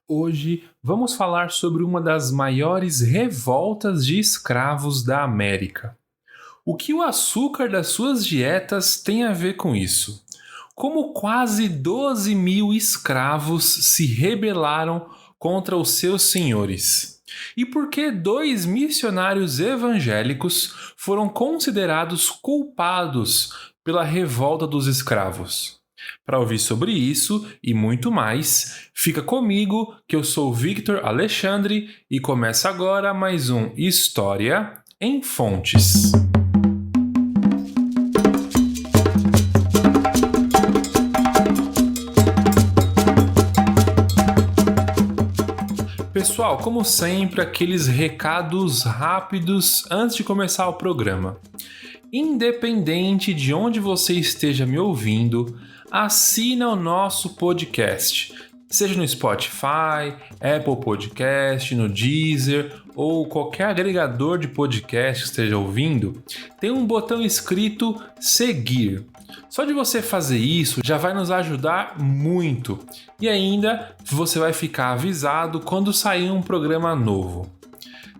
Hoje vamos falar sobre uma das maiores revoltas de escravos da América. O que o açúcar das suas dietas tem a ver com isso? Como quase 12 mil escravos se rebelaram contra os seus senhores? E por que dois missionários evangélicos foram considerados culpados pela revolta dos escravos? Para ouvir sobre isso e muito mais, fica comigo que eu sou Victor Alexandre e começa agora mais um História em Fontes. Pessoal, como sempre, aqueles recados rápidos antes de começar o programa. Independente de onde você esteja me ouvindo, assina o nosso podcast, seja no Spotify, Apple Podcast, no Deezer ou qualquer agregador de podcast que esteja ouvindo, tem um botão escrito seguir. Só de você fazer isso já vai nos ajudar muito e ainda você vai ficar avisado quando sair um programa novo.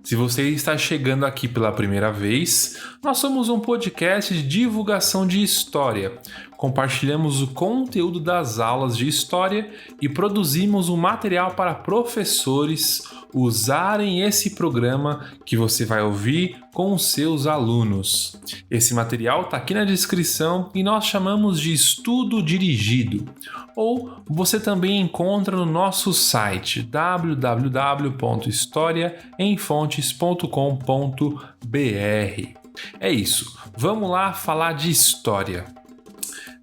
Se você está chegando aqui pela primeira vez, nós somos um podcast de divulgação de história. Compartilhamos o conteúdo das aulas de história e produzimos um material para professores usarem esse programa que você vai ouvir com os seus alunos. Esse material está aqui na descrição e nós chamamos de estudo dirigido. Ou você também encontra no nosso site www.historiaemfontes.com.br. É isso, vamos lá falar de história.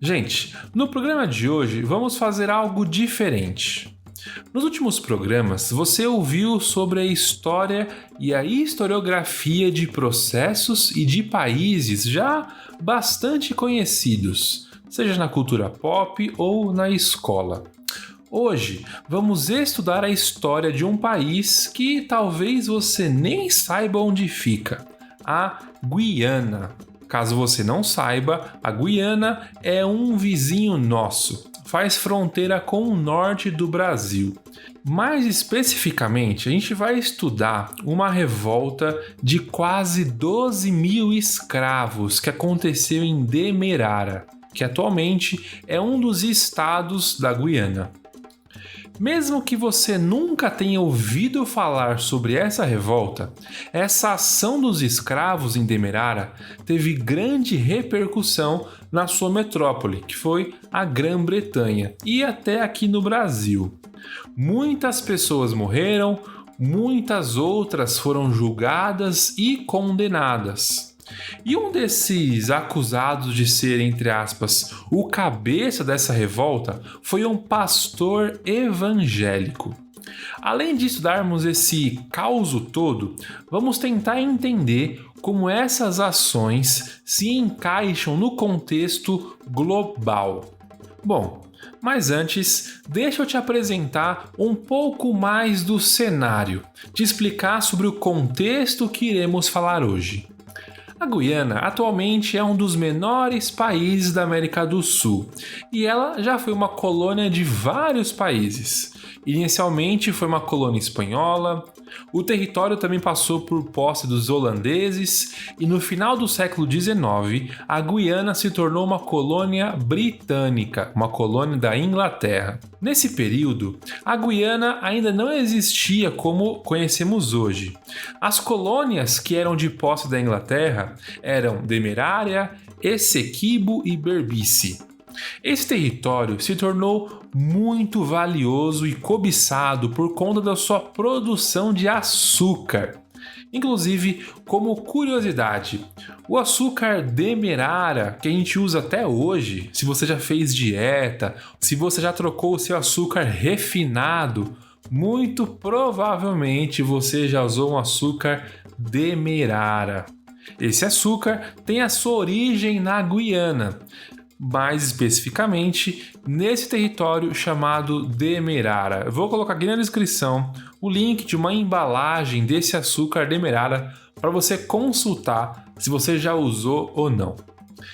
Gente, no programa de hoje vamos fazer algo diferente. Nos últimos programas, você ouviu sobre a história e a historiografia de processos e de países já bastante conhecidos, seja na cultura pop ou na escola. Hoje, vamos estudar a história de um país que talvez você nem saiba onde fica, a Guiana. Caso você não saiba, a Guiana é um vizinho nosso. Faz fronteira com o norte do Brasil. Mais especificamente, a gente vai estudar uma revolta de quase 12 mil escravos que aconteceu em Demerara, que atualmente é um dos estados da Guiana. Mesmo que você nunca tenha ouvido falar sobre essa revolta, essa ação dos escravos em Demerara teve grande repercussão na sua metrópole, que foi a Grã-Bretanha, e até aqui no Brasil. Muitas pessoas morreram, muitas outras foram julgadas e condenadas. E um desses acusados de ser, entre aspas, o cabeça dessa revolta foi um pastor evangélico. Além de estudarmos esse caos todo, vamos tentar entender como essas ações se encaixam no contexto global. Bom, mas antes, deixa eu te apresentar um pouco mais do cenário, te explicar sobre o contexto que iremos falar hoje. A Guiana atualmente é um dos menores países da América do Sul e ela já foi uma colônia de vários países. Inicialmente foi uma colônia espanhola, o território também passou por posse dos holandeses e no final do século XIX a Guiana se tornou uma colônia britânica, uma colônia da Inglaterra. Nesse período, a Guiana ainda não existia como conhecemos hoje. As colônias que eram de posse da Inglaterra eram Demerara, Essequibo e Berbice. Esse território se tornou muito valioso e cobiçado por conta da sua produção de açúcar. Inclusive, como curiosidade, o açúcar Demerara, que a gente usa até hoje, se você já fez dieta, se você já trocou o seu açúcar refinado, muito provavelmente você já usou um açúcar Demerara. Esse açúcar tem a sua origem na Guiana, mais especificamente nesse território chamado Demerara. Eu vou colocar aqui na descrição o link de uma embalagem desse açúcar Demerara para você consultar se você já usou ou não.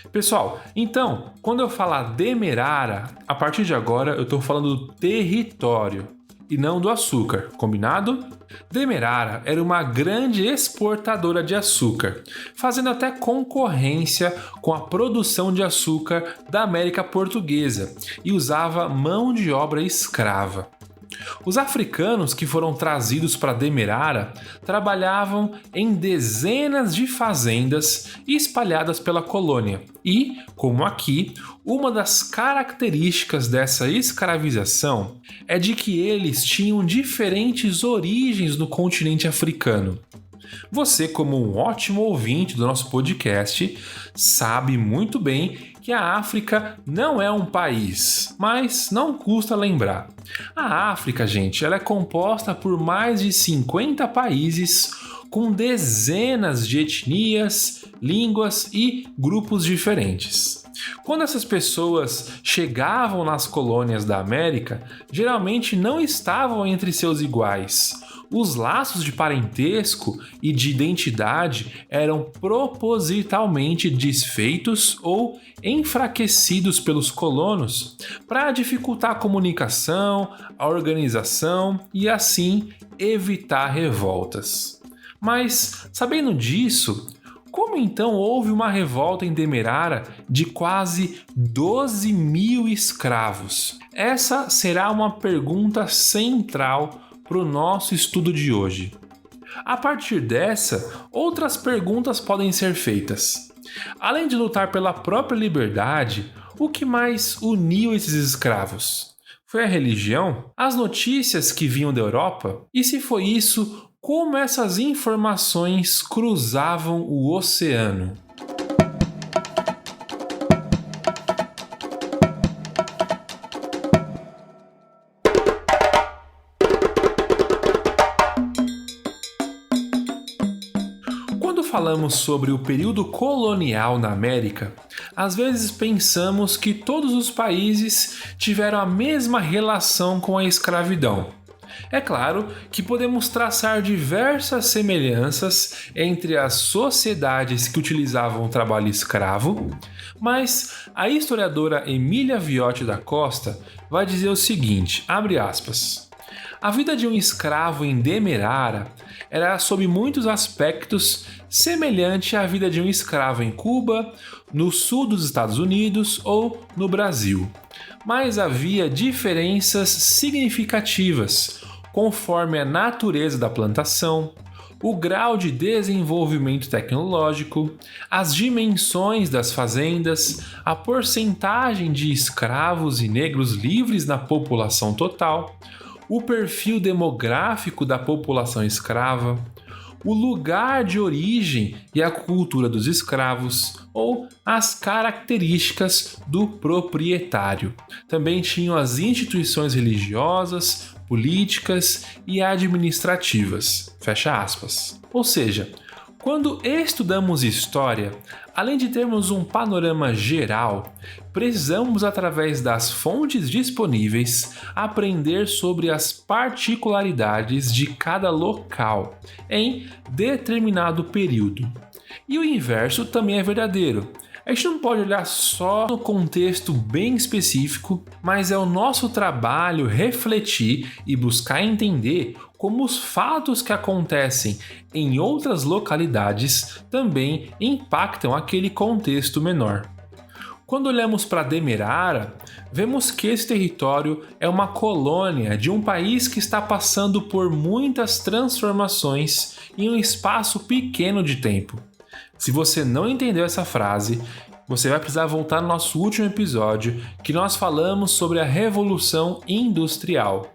Pessoal, então, quando eu falar Demerara, a partir de agora eu estou falando do território. e não do açúcar, combinado? Demerara era uma grande exportadora de açúcar, fazendo até concorrência com a produção de açúcar da América Portuguesa e usava mão de obra escrava. Os africanos que foram trazidos para Demerara trabalhavam em dezenas de fazendas espalhadas pela colônia e, como aqui, uma das características dessa escravização é de que eles tinham diferentes origens no continente africano. Você, como um ótimo ouvinte do nosso podcast, sabe muito bem que a África não é um país, mas não custa lembrar. A África, gente, ela é composta por mais de 50 países com dezenas de etnias, línguas e grupos diferentes. Quando essas pessoas chegavam nas colônias da América, geralmente não estavam entre seus iguais. Os laços de parentesco e de identidade eram propositalmente desfeitos ou enfraquecidos pelos colonos para dificultar a comunicação, a organização e assim evitar revoltas. Mas, sabendo disso, como então houve uma revolta em Demerara de quase 12 mil escravos? Essa será uma pergunta central para o nosso estudo de hoje. A partir dessa, outras perguntas podem ser feitas. Além de lutar pela própria liberdade, o que mais uniu esses escravos? Foi a religião? As notícias que vinham da Europa? E se foi isso, como essas informações cruzavam o oceano? Quando falamos sobre o período colonial na América, às vezes pensamos que todos os países tiveram a mesma relação com a escravidão. É claro que podemos traçar diversas semelhanças entre as sociedades que utilizavam o trabalho escravo, mas a historiadora Emília Viotti da Costa vai dizer o seguinte, abre aspas, a vida de um escravo em Demerara era, sob muitos aspectos, semelhante à vida de um escravo em Cuba, no sul dos Estados Unidos ou no Brasil. Mas havia diferenças significativas, conforme a natureza da plantação, o grau de desenvolvimento tecnológico, as dimensões das fazendas, a porcentagem de escravos e negros livres na população total, o perfil demográfico da população escrava, o lugar de origem e a cultura dos escravos ou as características do proprietário. Também tinham as instituições religiosas, políticas e administrativas. Fecha aspas. Ou seja, quando estudamos história, além de termos um panorama geral, precisamos, através das fontes disponíveis, aprender sobre as particularidades de cada local em determinado período. E o inverso também é verdadeiro. A gente não pode olhar só no contexto bem específico, mas é o nosso trabalho refletir e buscar entender como os fatos que acontecem em outras localidades também impactam aquele contexto menor. Quando olhamos para Demerara, vemos que esse território é uma colônia de um país que está passando por muitas transformações em um espaço pequeno de tempo. Se você não entendeu essa frase, você vai precisar voltar no nosso último episódio, que nós falamos sobre a Revolução Industrial.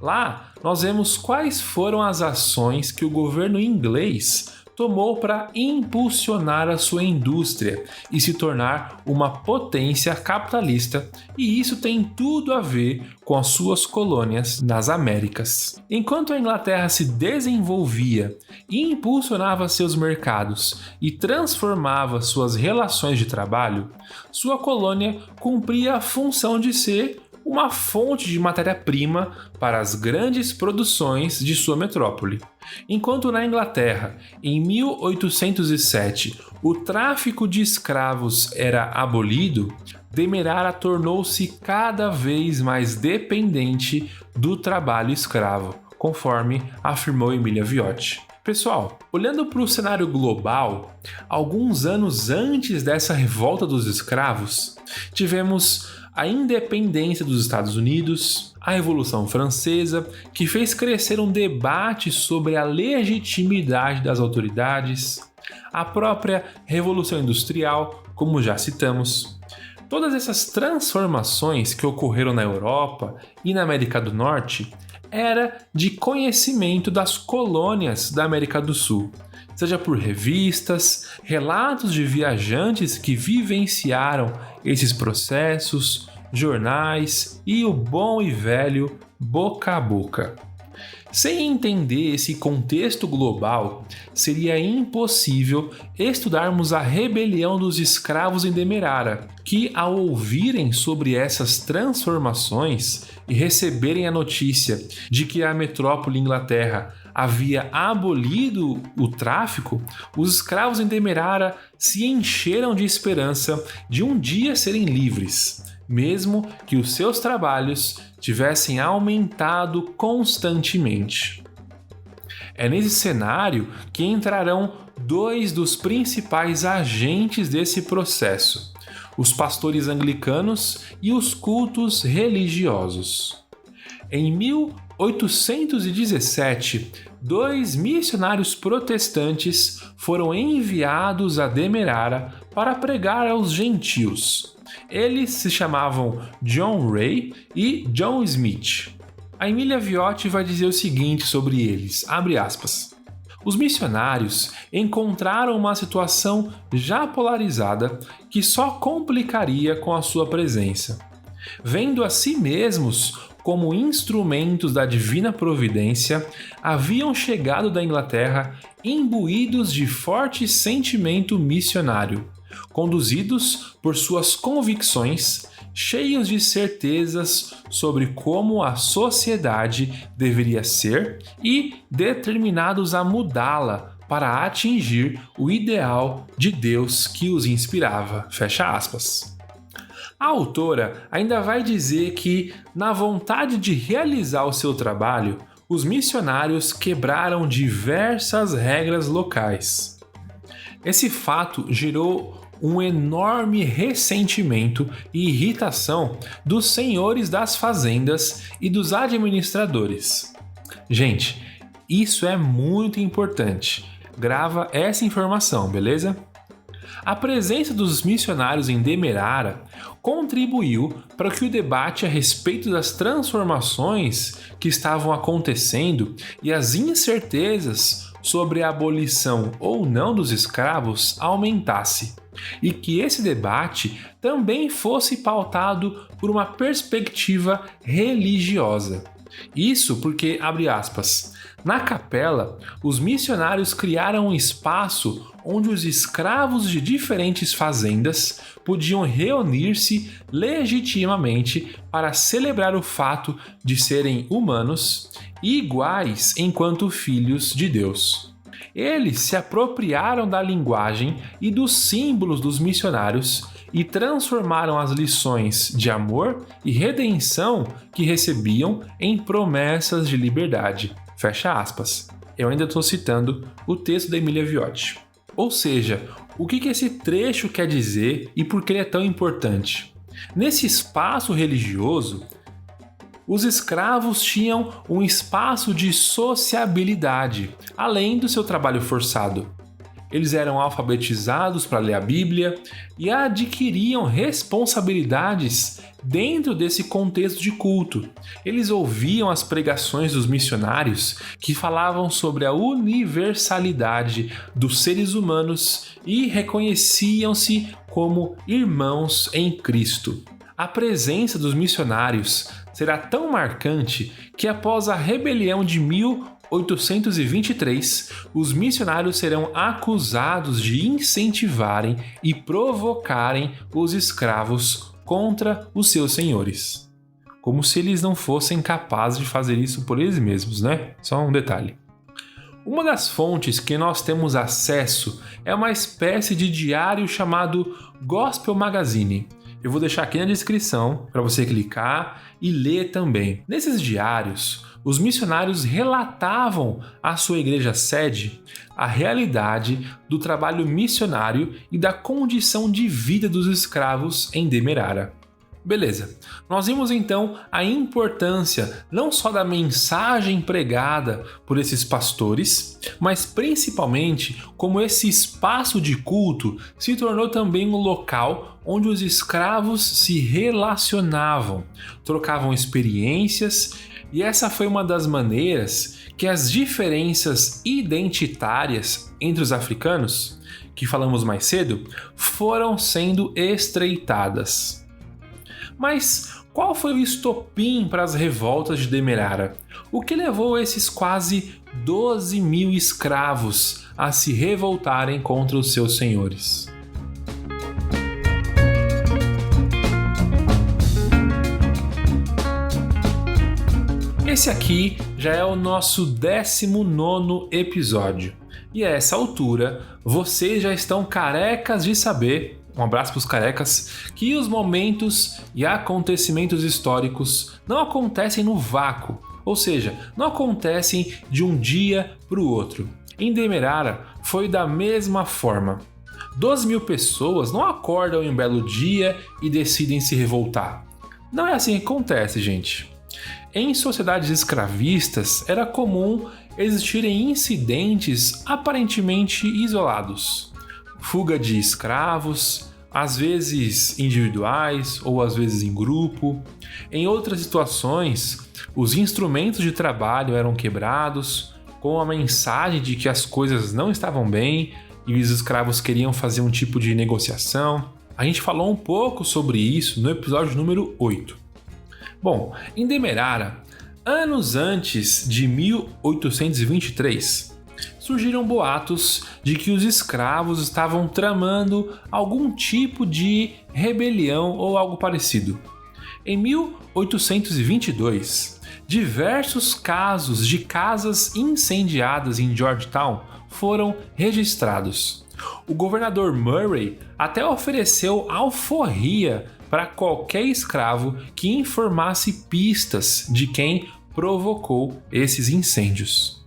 Lá, nós vemos quais foram as ações que o governo inglês tomou para impulsionar a sua indústria e se tornar uma potência capitalista, e isso tem tudo a ver com as suas colônias nas Américas. Enquanto a Inglaterra se desenvolvia e impulsionava seus mercados e transformava suas relações de trabalho, sua colônia cumpria a função de ser uma fonte de matéria-prima para as grandes produções de sua metrópole. Enquanto na Inglaterra, em 1807, o tráfico de escravos era abolido, Demerara tornou-se cada vez mais dependente do trabalho escravo, conforme afirmou Emília Viotti. Pessoal, olhando para o cenário global, alguns anos antes dessa revolta dos escravos, tivemos a independência dos Estados Unidos, a Revolução Francesa, que fez crescer um debate sobre a legitimidade das autoridades, a própria Revolução Industrial, como já citamos. Todas essas transformações que ocorreram na Europa e na América do Norte era de conhecimento das colônias da América do Sul, seja por revistas, relatos de viajantes que vivenciaram esses processos, jornais e o bom e velho boca a boca. Sem entender esse contexto global, seria impossível estudarmos a rebelião dos escravos em Demerara, que, ao ouvirem sobre essas transformações e receberem a notícia de que a metrópole Inglaterra havia abolido o tráfico, os escravos em Demerara se encheram de esperança de um dia serem livres, mesmo que os seus trabalhos tivessem aumentado constantemente. É nesse cenário que entrarão dois dos principais agentes desse processo: os pastores anglicanos e os cultos religiosos. Em 1817, dois missionários protestantes foram enviados a Demerara para pregar aos gentios. Eles se chamavam John Ray e John Smith. A Emília Viotti vai dizer o seguinte sobre eles, abre aspas: os missionários encontraram uma situação já polarizada que só complicaria com a sua presença. Vendo a si mesmos como instrumentos da divina providência, haviam chegado da Inglaterra imbuídos de forte sentimento missionário, conduzidos por suas convicções, cheios de certezas sobre como a sociedade deveria ser e determinados a mudá-la para atingir o ideal de Deus que os inspirava. Fecha aspas. A autora ainda vai dizer que, na vontade de realizar o seu trabalho, os missionários quebraram diversas regras locais. Esse fato gerou um enorme ressentimento e irritação dos senhores das fazendas e dos administradores. Gente, isso é muito importante. Grava essa informação, beleza? A presença dos missionários em Demerara contribuiu para que o debate a respeito das transformações que estavam acontecendo e as incertezas sobre a abolição ou não dos escravos aumentasse, e que esse debate também fosse pautado por uma perspectiva religiosa. Isso porque, abre aspas, na capela, os missionários criaram um espaço onde os escravos de diferentes fazendas podiam reunir-se legitimamente para celebrar o fato de serem humanos e iguais enquanto filhos de Deus. Eles se apropriaram da linguagem e dos símbolos dos missionários e transformaram as lições de amor e redenção que recebiam em promessas de liberdade. Fecha aspas. Eu ainda estou citando o texto da Emília Viotti. Ou seja, o que esse trecho quer dizer e por que ele é tão importante? Nesse espaço religioso, os escravos tinham um espaço de sociabilidade, além do seu trabalho forçado. Eles eram alfabetizados para ler a Bíblia e adquiriam responsabilidades dentro desse contexto de culto. Eles ouviam as pregações dos missionários que falavam sobre a universalidade dos seres humanos e reconheciam-se como irmãos em Cristo. A presença dos missionários será tão marcante que após a rebelião de 1823, os missionários serão acusados de incentivarem e provocarem os escravos contra os seus senhores. como se eles não fossem capazes de fazer isso por eles mesmos, né? Só um detalhe. Uma das fontes que nós temos acesso é uma espécie de diário chamado Gospel Magazine. Eu vou deixar aqui na descrição para você clicar e ler também. Nesses diários, os missionários relatavam à sua igreja sede a realidade do trabalho missionário e da condição de vida dos escravos em Demerara. Beleza, nós vimos então a importância não só da mensagem pregada por esses pastores, mas principalmente como esse espaço de culto se tornou também um local onde os escravos se relacionavam, trocavam experiências, e essa foi uma das maneiras que as diferenças identitárias entre os africanos, que falamos mais cedo, foram sendo estreitadas. Mas qual foi o estopim para as revoltas de Demerara? O que levou esses quase 12 mil escravos a se revoltarem contra os seus senhores? Esse aqui já é o nosso 19º episódio. E a essa altura, vocês já estão carecas de saber, um abraço para os carecas, que os momentos e acontecimentos históricos não acontecem no vácuo, ou seja, não acontecem de um dia para o outro. Em Demerara foi da mesma forma. 12 mil pessoas não acordam em um belo dia e decidem se revoltar. Não é assim que acontece, gente. Em sociedades escravistas, era comum existirem incidentes aparentemente isolados. Fuga de escravos, às vezes individuais ou às vezes em grupo. Em outras situações, os instrumentos de trabalho eram quebrados, com a mensagem de que as coisas não estavam bem e os escravos queriam fazer um tipo de negociação. A gente falou um pouco sobre isso no episódio número 8. Bom, em Demerara, anos antes de 1823, surgiram boatos de que os escravos estavam tramando algum tipo de rebelião ou algo parecido. Em 1822, diversos casos de casas incendiadas em Georgetown foram registrados. O governador Murray até ofereceu alforria para qualquer escravo que informasse pistas de quem provocou esses incêndios.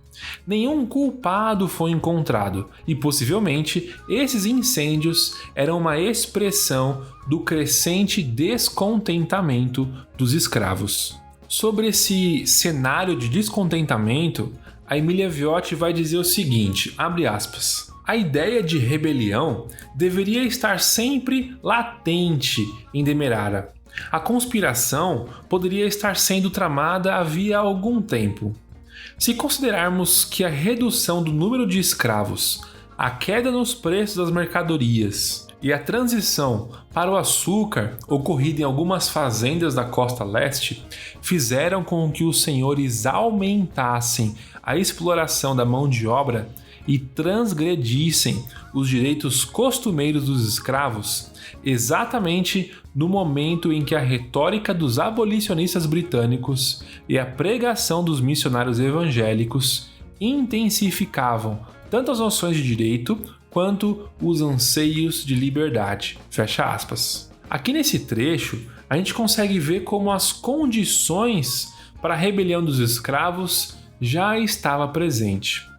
Nenhum culpado foi encontrado e possivelmente esses incêndios eram uma expressão do crescente descontentamento dos escravos. Sobre esse cenário de descontentamento, a Emília Viotti vai dizer o seguinte, abre aspas: a ideia de rebelião deveria estar sempre latente em Demerara. A conspiração poderia estar sendo tramada havia algum tempo. Se considerarmos que a redução do número de escravos, a queda nos preços das mercadorias e a transição para o açúcar ocorrida em algumas fazendas da costa leste fizeram com que os senhores aumentassem a exploração da mão de obra e transgredissem os direitos costumeiros dos escravos, exatamente no momento em que a retórica dos abolicionistas britânicos e a pregação dos missionários evangélicos intensificavam tanto as noções de direito quanto os anseios de liberdade. Fecha aspas. Aqui nesse trecho, a gente consegue ver como as condições para a rebelião dos escravos já estava presente.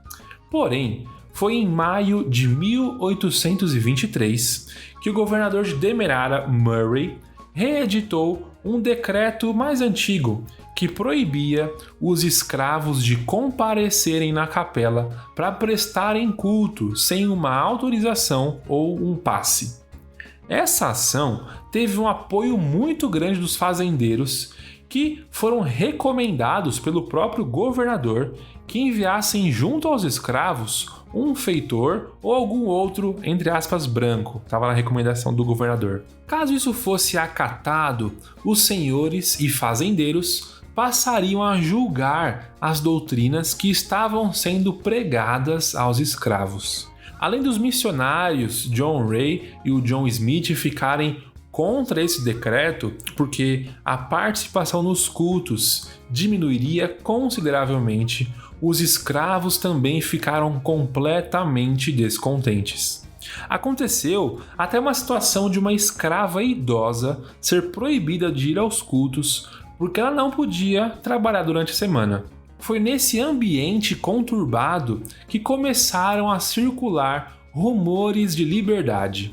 Porém, foi em maio de 1823 que o governador de Demerara, Murray, reeditou um decreto mais antigo que proibia os escravos de comparecerem na capela para prestarem culto sem uma autorização ou um passe. Essa ação teve um apoio muito grande dos fazendeiros, que foram recomendados pelo próprio governador que enviassem junto aos escravos um feitor ou algum outro, entre aspas, branco. Estava na recomendação do governador. Caso isso fosse acatado, os senhores e fazendeiros passariam a julgar as doutrinas que estavam sendo pregadas aos escravos. Além dos missionários John Ray e o John Smith ficarem contra esse decreto porque a participação nos cultos diminuiria consideravelmente, os escravos também ficaram completamente descontentes. Aconteceu até uma situação de uma escrava idosa ser proibida de ir aos cultos porque ela não podia trabalhar durante a semana. Foi nesse ambiente conturbado que começaram a circular rumores de liberdade.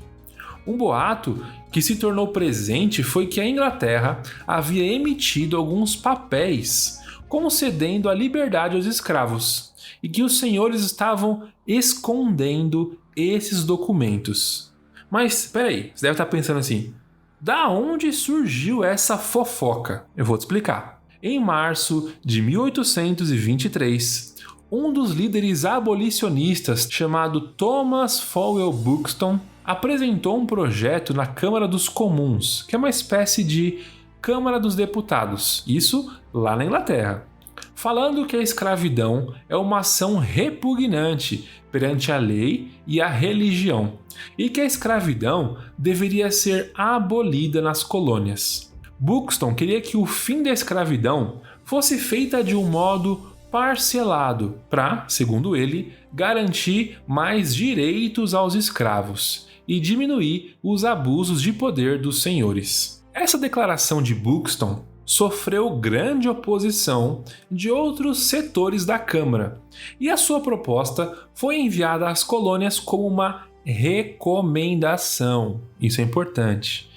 Um boato que se tornou presente foi que a Inglaterra havia emitido alguns papéis concedendo a liberdade aos escravos e que os senhores estavam escondendo esses documentos. Mas peraí, você deve estar pensando assim, da onde surgiu essa fofoca? Eu vou te explicar. Em março de 1823, um dos líderes abolicionistas chamado Thomas Fowell Buxton apresentou um projeto na Câmara dos Comuns, que é uma espécie de Câmara dos Deputados, isso lá na Inglaterra, falando que a escravidão é uma ação repugnante perante a lei e a religião, e que a escravidão deveria ser abolida nas colônias. Buxton queria que o fim da escravidão fosse feita de um modo parcelado para, segundo ele, garantir mais direitos aos escravos e diminuir os abusos de poder dos senhores. Essa declaração de Buxton sofreu grande oposição de outros setores da Câmara, e a sua proposta foi enviada às colônias como uma recomendação. Isso é importante.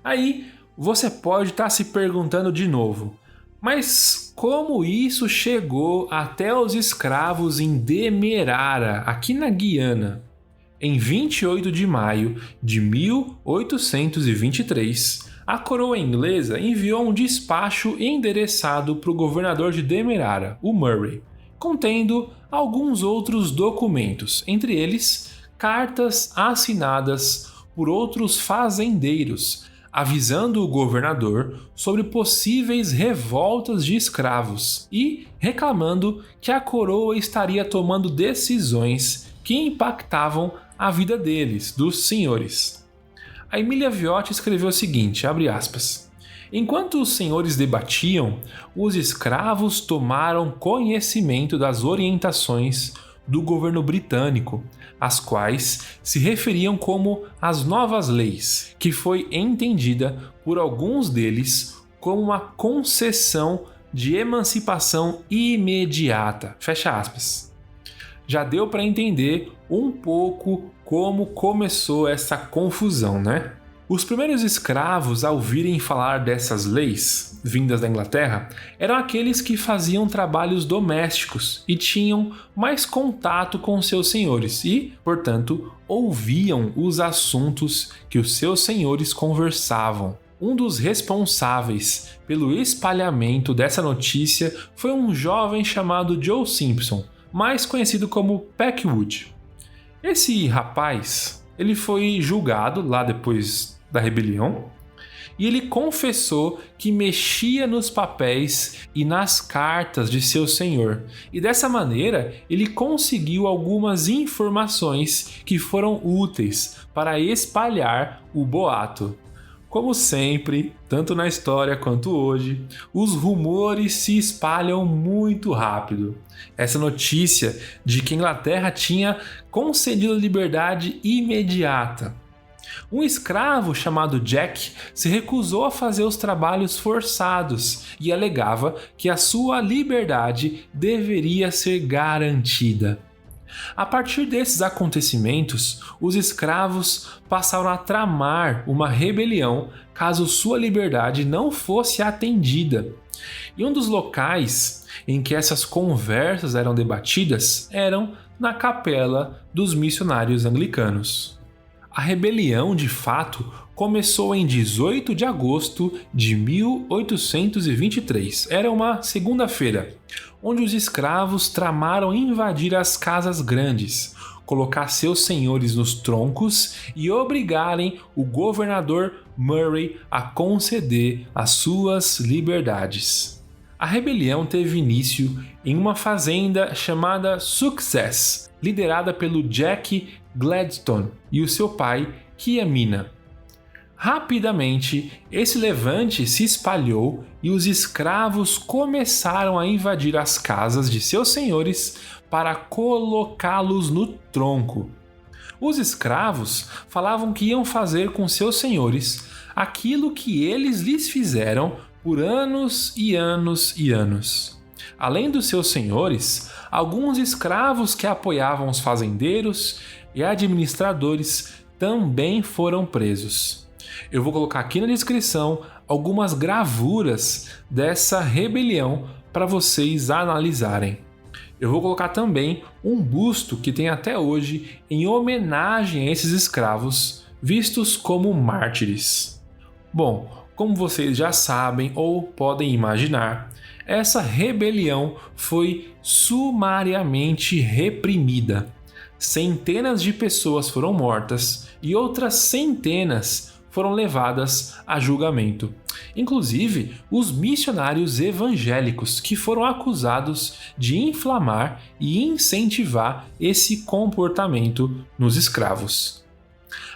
Aí você pode estar se perguntando de novo, mas como isso chegou até os escravos em Demerara, aqui na Guiana? Em 28 de maio de 1823, a coroa inglesa enviou um despacho endereçado para o governador de Demerara, o Murray, contendo alguns outros documentos, entre eles cartas assinadas por outros fazendeiros, avisando o governador sobre possíveis revoltas de escravos e reclamando que a coroa estaria tomando decisões que impactavam a vida deles, dos senhores. A Emília Viotti escreveu o seguinte, abre aspas, enquanto os senhores debatiam, os escravos tomaram conhecimento das orientações do governo britânico, as quais se referiam como as novas leis, que foi entendida por alguns deles como uma concessão de emancipação imediata. Fecha aspas. Já deu para entender um pouco como começou essa confusão, né? Os primeiros escravos a ouvirem falar dessas leis, vindas da Inglaterra, eram aqueles que faziam trabalhos domésticos e tinham mais contato com seus senhores e, portanto, ouviam os assuntos que os seus senhores conversavam. Um dos responsáveis pelo espalhamento dessa notícia foi um jovem chamado Joe Simpson, mais conhecido como Packwood. Esse rapaz, ele foi julgado lá depois da rebelião e ele confessou que mexia nos papéis e nas cartas de seu senhor, e dessa maneira ele conseguiu algumas informações que foram úteis para espalhar o boato. Como sempre, tanto na história quanto hoje, os rumores se espalham muito rápido. Essa notícia de que a Inglaterra tinha concedido liberdade imediata. Um escravo chamado Jack se recusou a fazer os trabalhos forçados e alegava que a sua liberdade deveria ser garantida. A partir desses acontecimentos, os escravos passaram a tramar uma rebelião caso sua liberdade não fosse atendida. E um dos locais em que essas conversas eram debatidas eram na capela dos missionários anglicanos. A rebelião, de fato, começou em 18 de agosto de 1823. Era uma segunda-feira, onde os escravos tramaram invadir as casas grandes, colocar seus senhores nos troncos e obrigarem o governador Murray a conceder as suas liberdades. A rebelião teve início em uma fazenda chamada Success, liderada pelo Jack Gladstone e o seu pai, Kiamina. Rapidamente, esse levante se espalhou e os escravos começaram a invadir as casas de seus senhores para colocá-los no tronco. Os escravos falavam que iam fazer com seus senhores aquilo que eles lhes fizeram por anos e anos e anos. Além dos seus senhores, alguns escravos que apoiavam os fazendeiros e administradores também foram presos. Eu vou colocar aqui na descrição algumas gravuras dessa rebelião para vocês analisarem. Eu vou colocar também um busto que tem até hoje em homenagem a esses escravos, vistos como mártires. Bom, como vocês já sabem ou podem imaginar, essa rebelião foi sumariamente reprimida. Centenas de pessoas foram mortas e outras centenas foram levadas a julgamento. Inclusive, os missionários evangélicos que foram acusados de inflamar e incentivar esse comportamento nos escravos.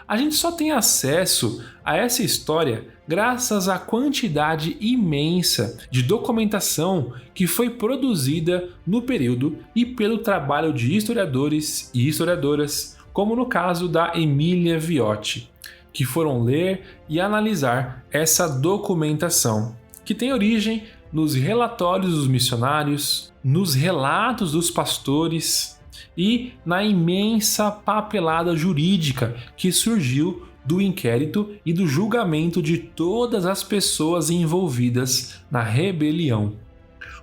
A gente só tem acesso a essa história graças à quantidade imensa de documentação que foi produzida no período e pelo trabalho de historiadores e historiadoras, como no caso da Emília Viotti, que foram ler e analisar essa documentação, que tem origem nos relatórios dos missionários, nos relatos dos pastores e na imensa papelada jurídica que surgiu do inquérito e do julgamento de todas as pessoas envolvidas na rebelião.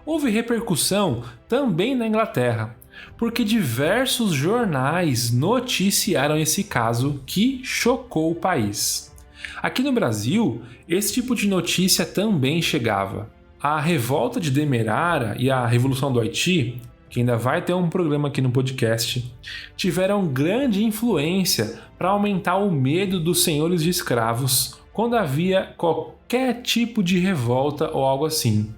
Houve repercussão também na Inglaterra, porque diversos jornais noticiaram esse caso que chocou o país. Aqui no Brasil, esse tipo de notícia também chegava. A revolta de Demerara e a Revolução do Haiti, que ainda vai ter um programa aqui no podcast, tiveram grande influência para aumentar o medo dos senhores de escravos quando havia qualquer tipo de revolta ou algo assim.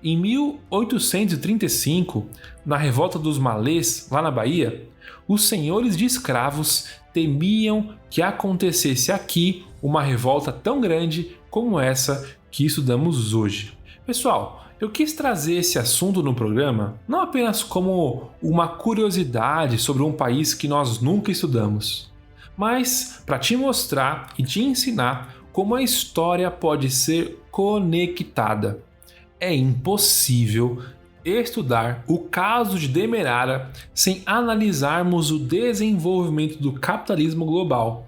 Em 1835, na revolta dos Malês, lá na Bahia, os senhores de escravos temiam que acontecesse aqui uma revolta tão grande como essa que estudamos hoje. Pessoal, eu quis trazer esse assunto no programa não apenas como uma curiosidade sobre um país que nós nunca estudamos, mas para te mostrar e te ensinar como a história pode ser conectada. É impossível estudar o caso de Demerara sem analisarmos o desenvolvimento do capitalismo global.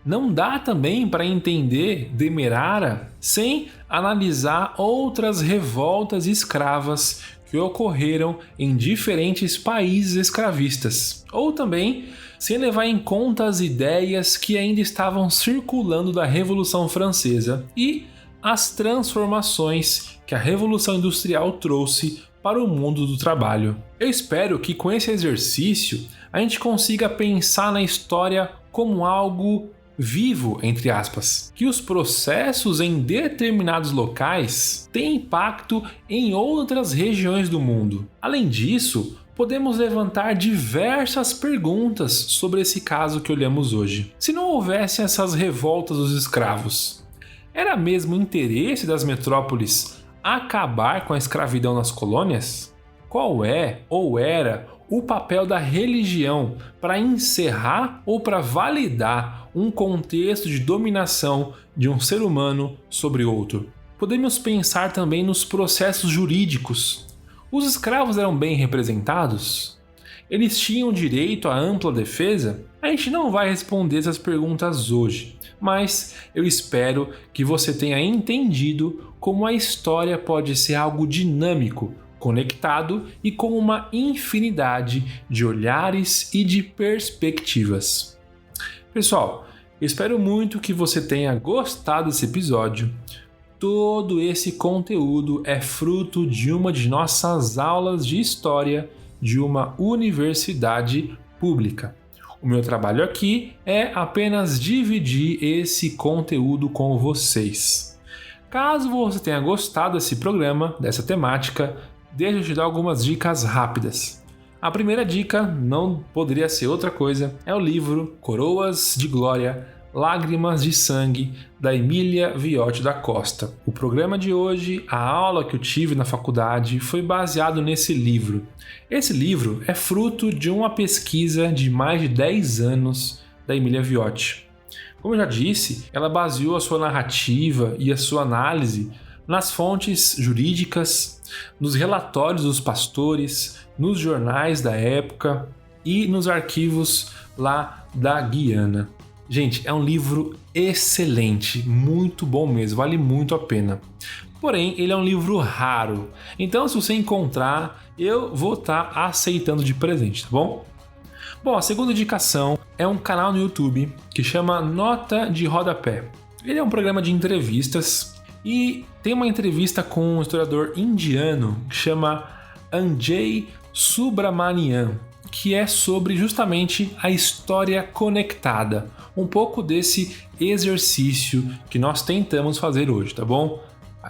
Não dá também para entender Demerara sem analisar outras revoltas escravas que ocorreram em diferentes países escravistas, ou também sem levar em conta as ideias que ainda estavam circulando da Revolução Francesa e as transformações que a Revolução Industrial trouxe para o mundo do trabalho. Eu espero que com esse exercício a gente consiga pensar na história como algo vivo, entre aspas, que os processos em determinados locais têm impacto em outras regiões do mundo. Além disso, podemos levantar diversas perguntas sobre esse caso que olhamos hoje. Se não houvesse essas revoltas dos escravos, era mesmo interesse das metrópoles acabar com a escravidão nas colônias? Qual é ou era o papel da religião para encerrar ou para validar um contexto de dominação de um ser humano sobre outro? Podemos pensar também nos processos jurídicos. Os escravos eram bem representados? Eles tinham direito à ampla defesa? A gente não vai responder essas perguntas hoje, mas eu espero que você tenha entendido como a história pode ser algo dinâmico, conectado e com uma infinidade de olhares e de perspectivas. Pessoal, eu espero muito que você tenha gostado desse episódio. Todo esse conteúdo é fruto de uma de nossas aulas de história de uma universidade pública. O meu trabalho aqui é apenas dividir esse conteúdo com vocês. Caso você tenha gostado desse programa, dessa temática, deixa eu te dar algumas dicas rápidas. A primeira dica, não poderia ser outra coisa, é o livro Coroas de Glória, Lágrimas de Sangue, da Emília Viotti da Costa. O programa de hoje, a aula que eu tive na faculdade, foi baseado nesse livro. Esse livro é fruto de uma pesquisa de mais de 10 anos da Emília Viotti. Como eu já disse, ela baseou a sua narrativa e a sua análise nas fontes jurídicas, nos relatórios dos pastores, nos jornais da época e nos arquivos lá da Guiana. Gente, é um livro excelente, muito bom mesmo, vale muito a pena. Porém, ele é um livro raro, então se você encontrar, eu vou estar aceitando de presente, tá bom? Bom, a segunda indicação é um canal no YouTube que chama Nota de Rodapé. Ele é um programa de entrevistas e tem uma entrevista com um historiador indiano que chama Anjay Subramanian, que é sobre justamente a história conectada, um pouco desse exercício que nós tentamos fazer hoje, tá bom?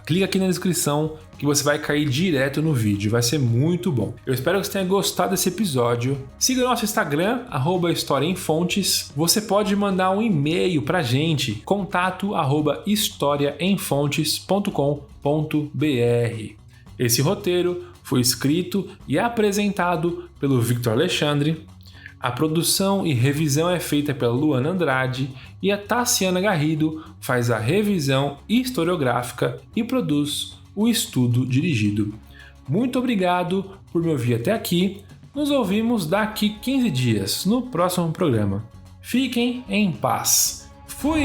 Clica aqui na descrição que você vai cair direto no vídeo, vai ser muito bom. Eu espero que você tenha gostado desse episódio. Siga o nosso Instagram, @historiaemfontes. Você pode mandar um e-mail pra gente, contato@historiaemfontes.com.br. Esse roteiro foi escrito e apresentado pelo Victor Alexandre. A produção e revisão é feita pela Luana Andrade e a Tassiana Garrido faz a revisão historiográfica e produz o estudo dirigido. Muito obrigado por me ouvir até aqui. Nos ouvimos daqui 15 dias no próximo programa. Fiquem em paz. Fui!